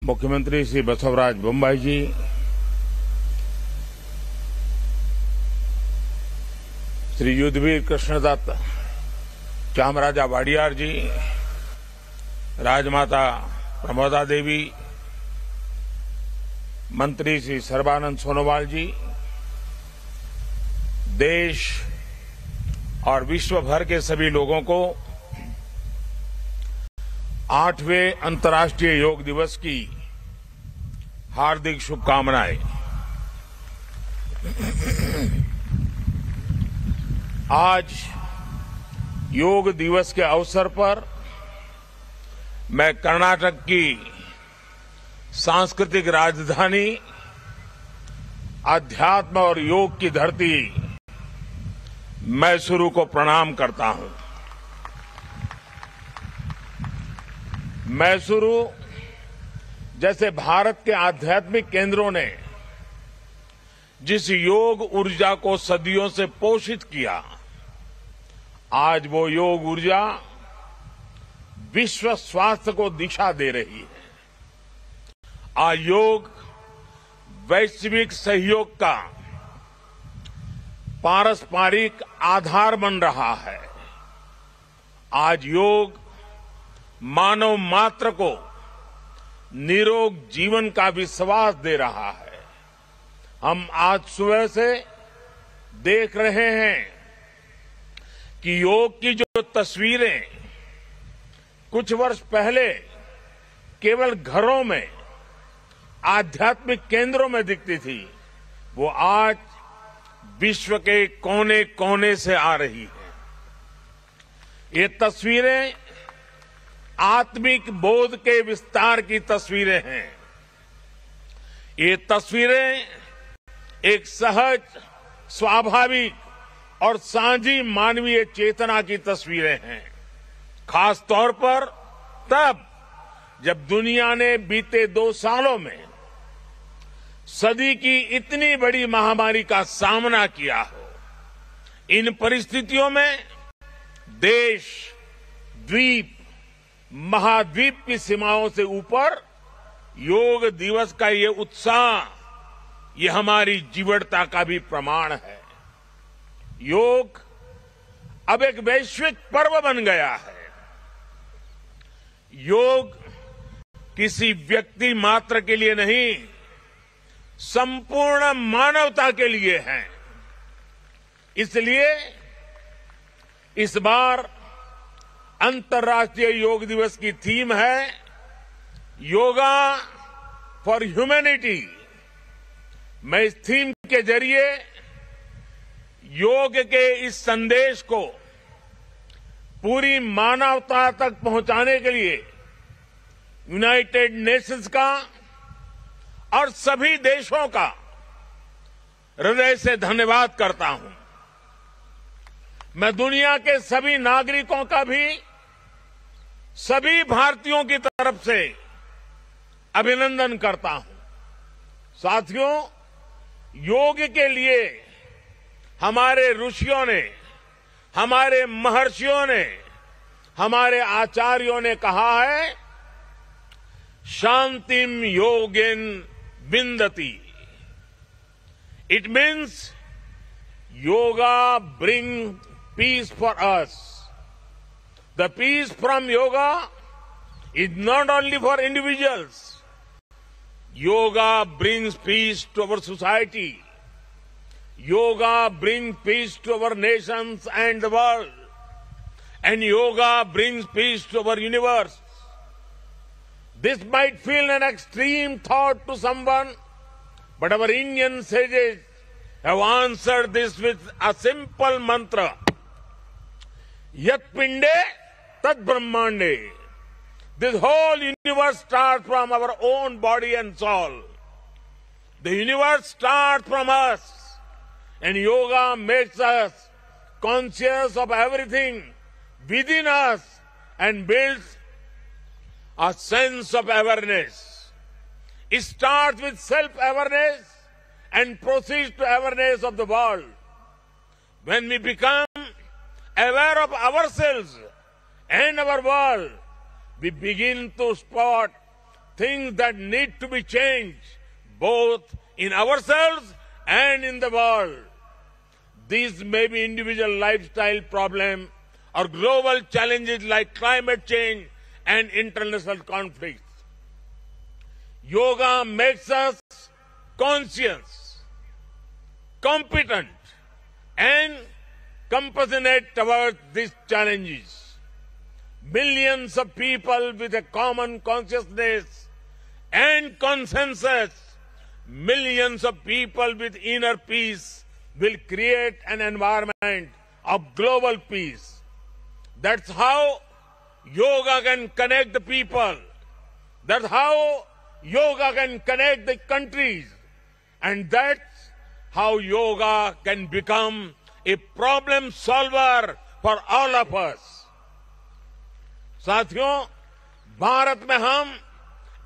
मुख्यमंत्री श्री बसवराज बोम्मई जी, श्री युद्धवीर कृष्णदत्त चामराजा वाडियार जी, राजमाता प्रमोदा देवी, मंत्री श्री सर्बानंद सोनोवाल जी, देश और विश्व भर के सभी लोगों को 8वें अंतर्राष्ट्रीय योग दिवस की हार्दिक शुभकामनाएं। आज योग दिवस के अवसर पर मैं कर्नाटक की सांस्कृतिक राजधानी, अध्यात्म और योग की धरती मैसूरू को प्रणाम करता हूं। मैसूरू जैसे भारत के आध्यात्मिक केंद्रों ने जिस योग ऊर्जा को सदियों से पोषित किया, आज वो योग ऊर्जा विश्व स्वास्थ्य को दिशा दे रही है। आज योग वैश्विक सहयोग का पारस्परिक आधार बन रहा है। आज योग मानव मात्र को निरोग जीवन का विश्वास दे रहा है। हम आज सुबह से देख रहे हैं कि योग की जो तस्वीरें कुछ वर्ष पहले केवल घरों में, आध्यात्मिक केंद्रों में दिखती थी, वो आज विश्व के कोने कोने से आ रही है। ये तस्वीरें आत्मिक बोध के विस्तार की तस्वीरें हैं। ये तस्वीरें एक सहज, स्वाभाविक और साझी मानवीय चेतना की तस्वीरें हैं। खास तौर पर तब जब दुनिया ने बीते 2 सालों में सदी की इतनी बड़ी महामारी का सामना किया हो। इन परिस्थितियों में देश, द्वीप, महाद्वीप की सीमाओं से ऊपर योग दिवस का ये उत्साह, ये हमारी जीवटता का भी प्रमाण है। योग अब एक वैश्विक पर्व बन गया है। योग किसी व्यक्ति मात्र के लिए नहीं, संपूर्ण मानवता के लिए है। इसलिए इस बार अंतर्राष्ट्रीय योग दिवस की थीम है योगा फॉर ह्यूमैनिटी। मैं इस थीम के जरिए योग के इस संदेश को पूरी मानवता तक पहुंचाने के लिए यूनाइटेड नेशंस का और सभी देशों का हृदय से धन्यवाद करता हूं। मैं दुनिया के सभी नागरिकों का भी सभी भारतीयों की तरफ से अभिनंदन करता हूं। साथियों, योग के लिए हमारे ऋषियों ने, हमारे महर्षियों ने, हमारे आचार्यों ने कहा है, शांतिम योगेन विंदति। It means yoga brings peace for us. The peace from yoga is not only for individuals. Yoga brings peace to our society. Yoga brings peace to our nations and the world. And yoga brings peace to our universe. This might feel an extreme thought to someone, but our Indian sages have answered this with a simple mantra. Yat pinde tat brahmande. This whole universe starts from our own body and soul. The universe starts from us, and yoga makes us conscious of everything within us and builds a sense of awareness. It starts with self-awareness and proceeds to awareness of the world. When we become aware of ourselves and our world, we begin to spot things that need to be changed, both in ourselves and in the world. These may be individual lifestyle problems or global challenges like climate change and international conflicts. Yoga makes us conscious, competent, and compassionate towards these challenges. Millions of people with a common consciousness and consensus, millions of people with inner peace will create an environment of global peace. That's how yoga can connect the people. That's how yoga can connect the countries. And that's how yoga can become a problem solver for all of us. साथियों, भारत में हम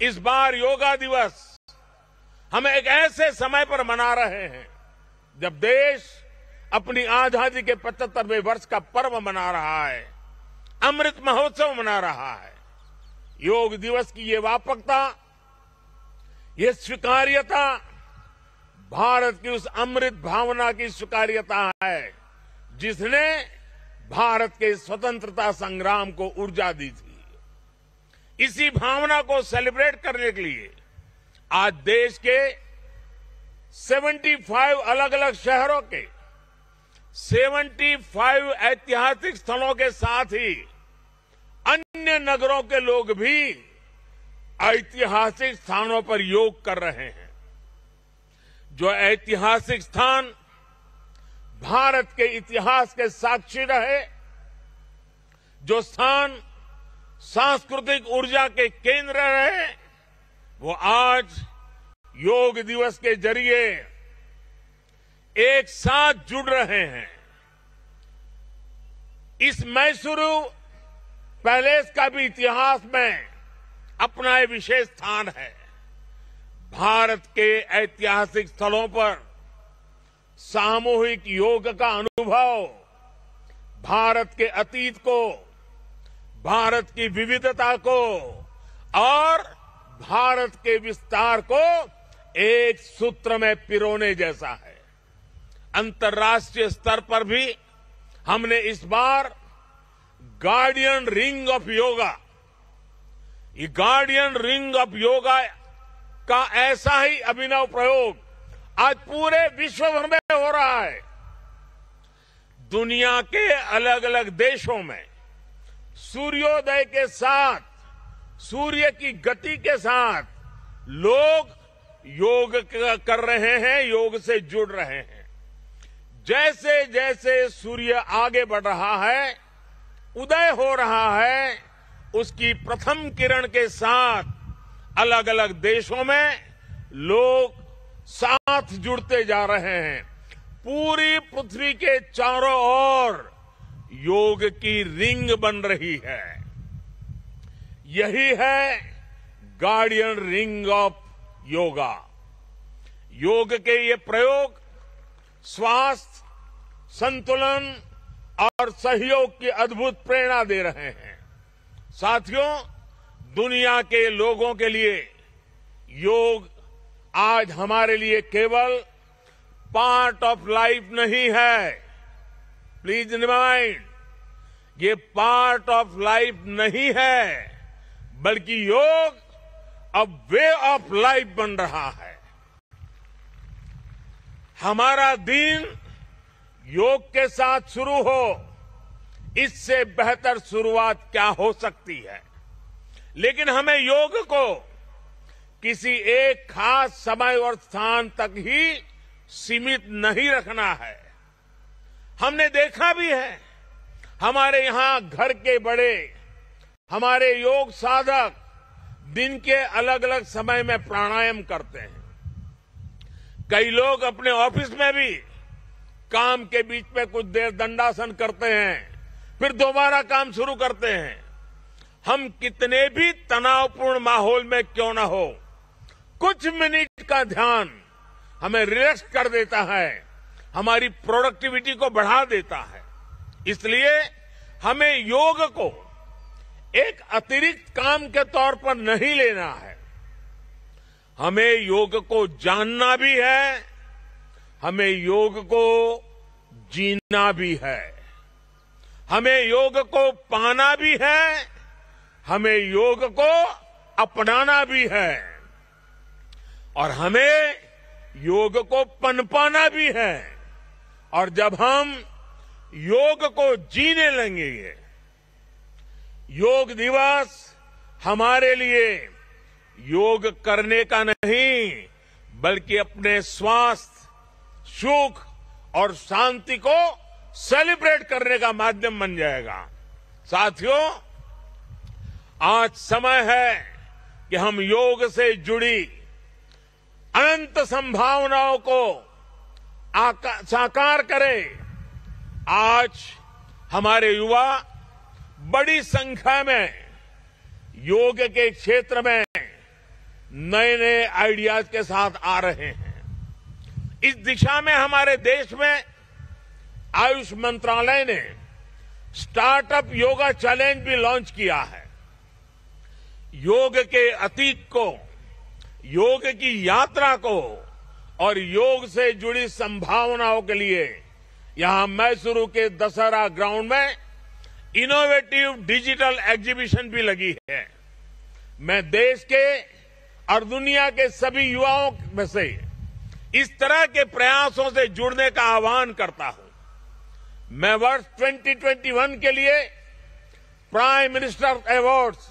इस बार योगा दिवस हम एक ऐसे समय पर मना रहे हैं जब देश अपनी आजादी के 75वें वर्ष का पर्व मना रहा है, अमृत महोत्सव मना रहा है। योग दिवस की ये व्यापकता, ये स्वीकार्यता भारत की उस अमृत भावना की स्वीकार्यता है जिसने भारत के स्वतंत्रता संग्राम को ऊर्जा दी थी। इसी भावना को सेलिब्रेट करने के लिए आज देश के 75 अलग अलग शहरों के 75 ऐतिहासिक स्थलों के साथ ही अन्य नगरों के लोग भी ऐतिहासिक स्थानों पर योग कर रहे हैं। जो ऐतिहासिक स्थान भारत के इतिहास के साक्षी रहे, जो स्थान सांस्कृतिक ऊर्जा के केंद्र रहे, वो आज योग दिवस के जरिए एक साथ जुड़ रहे हैं। इस मैसूरू पैलेस का भी इतिहास में अपना एक विशेष स्थान है। भारत के ऐतिहासिक स्थलों पर सामूहिक योग का अनुभव भारत के अतीत को, भारत की विविधता को और भारत के विस्तार को एक सूत्र में पिरोने जैसा है। अंतर्राष्ट्रीय स्तर पर भी हमने इस बार गार्डियन रिंग ऑफ योगा, ये गार्डियन रिंग ऑफ योगा का ऐसा ही अभिनव प्रयोग आज पूरे विश्व भर में हो रहा है। दुनिया के अलग अलग देशों में सूर्योदय के साथ, सूर्य की गति के साथ लोग योग कर रहे हैं, योग से जुड़ रहे हैं। जैसे जैसे सूर्य आगे बढ़ रहा है, उदय हो रहा है, उसकी प्रथम किरण के साथ अलग अलग देशों में लोग साथ जुड़ते जा रहे हैं। पूरी पृथ्वी के चारों ओर योग की रिंग बन रही है। यही है गार्डियन रिंग ऑफ योगा। योग के ये प्रयोग स्वास्थ्य, संतुलन और सहयोग की अद्भुत प्रेरणा दे रहे हैं। साथियों, दुनिया के लोगों के लिए योग आज हमारे लिए केवल पार्ट ऑफ लाइफ नहीं है। प्लीज रिमाइंड, ये पार्ट ऑफ लाइफ नहीं है, बल्कि योग अब वे ऑफ लाइफ बन रहा है। हमारा दिन योग के साथ शुरू हो, इससे बेहतर शुरुआत क्या हो सकती है। लेकिन हमें योग को किसी एक खास समय और स्थान तक ही सीमित नहीं रखना है। हमने देखा भी है, हमारे यहां घर के बड़े, हमारे योग साधक दिन के अलग अलग समय में प्राणायाम करते हैं। कई लोग अपने ऑफिस में भी काम के बीच में कुछ देर दंडासन करते हैं, फिर दोबारा काम शुरू करते हैं। हम कितने भी तनावपूर्ण माहौल में क्यों न हो, कुछ मिनट का ध्यान हमें रिलैक्स कर देता है, हमारी प्रोडक्टिविटी को बढ़ा देता है। इसलिए हमें योग को एक अतिरिक्त काम के तौर पर नहीं लेना है, हमें योग को जानना भी है, हमें योग को जीना भी है, हमें योग को पाना भी है, हमें योग को अपनाना भी है और हमें योग को पनपाना भी है। और जब हम योग को जीने लगेंगे, योग दिवस हमारे लिए योग करने का नहीं बल्कि अपने स्वास्थ्य, सुख और शांति को सेलिब्रेट करने का माध्यम बन जाएगा। साथियों, आज समय है कि हम योग से जुड़ी अनंत संभावनाओं को साकार करें। आज हमारे युवा बड़ी संख्या में योग के क्षेत्र में नए नए आइडियाज के साथ आ रहे हैं। इस दिशा में हमारे देश में आयुष मंत्रालय ने स्टार्टअप योगा चैलेंज भी लॉन्च किया है। योग के अतीत को, योग की यात्रा को और योग से जुड़ी संभावनाओं के लिए यहां मैसूरू के दशहरा ग्राउंड में इनोवेटिव डिजिटल एग्जीबिशन भी लगी है। मैं देश के और दुनिया के सभी युवाओं में से इस तरह के प्रयासों से जुड़ने का आह्वान करता हूं। मैं वर्ष 2021 के लिए prime minister awards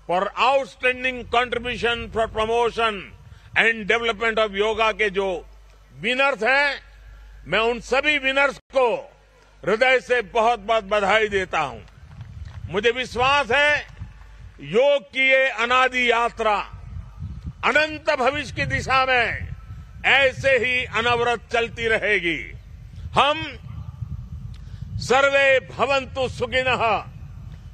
for outstanding contribution for promotion and development of yoga के जो विनर्स हैं, मैं उन सभी विनर्स को हृदय से बहुत बहुत बधाई देता हूं। मुझे विश्वास है योग की ये अनादि यात्रा अनंत भविष्य की दिशा में ऐसे ही अनवरत चलती रहेगी। हम सर्वे भवन्तु सुखिनः,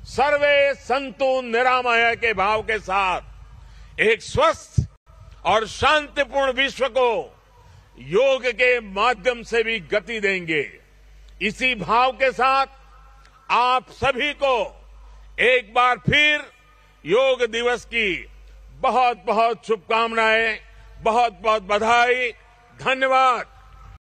सर्वे सन्तु निरामय के भाव के साथ एक स्वस्थ और शांतिपूर्ण विश्व को योग के माध्यम से भी गति देंगे। इसी भाव के साथ आप सभी को एक बार फिर योग दिवस की बहुत बहुत शुभकामनाएं, बहुत बहुत बधाई, धन्यवाद।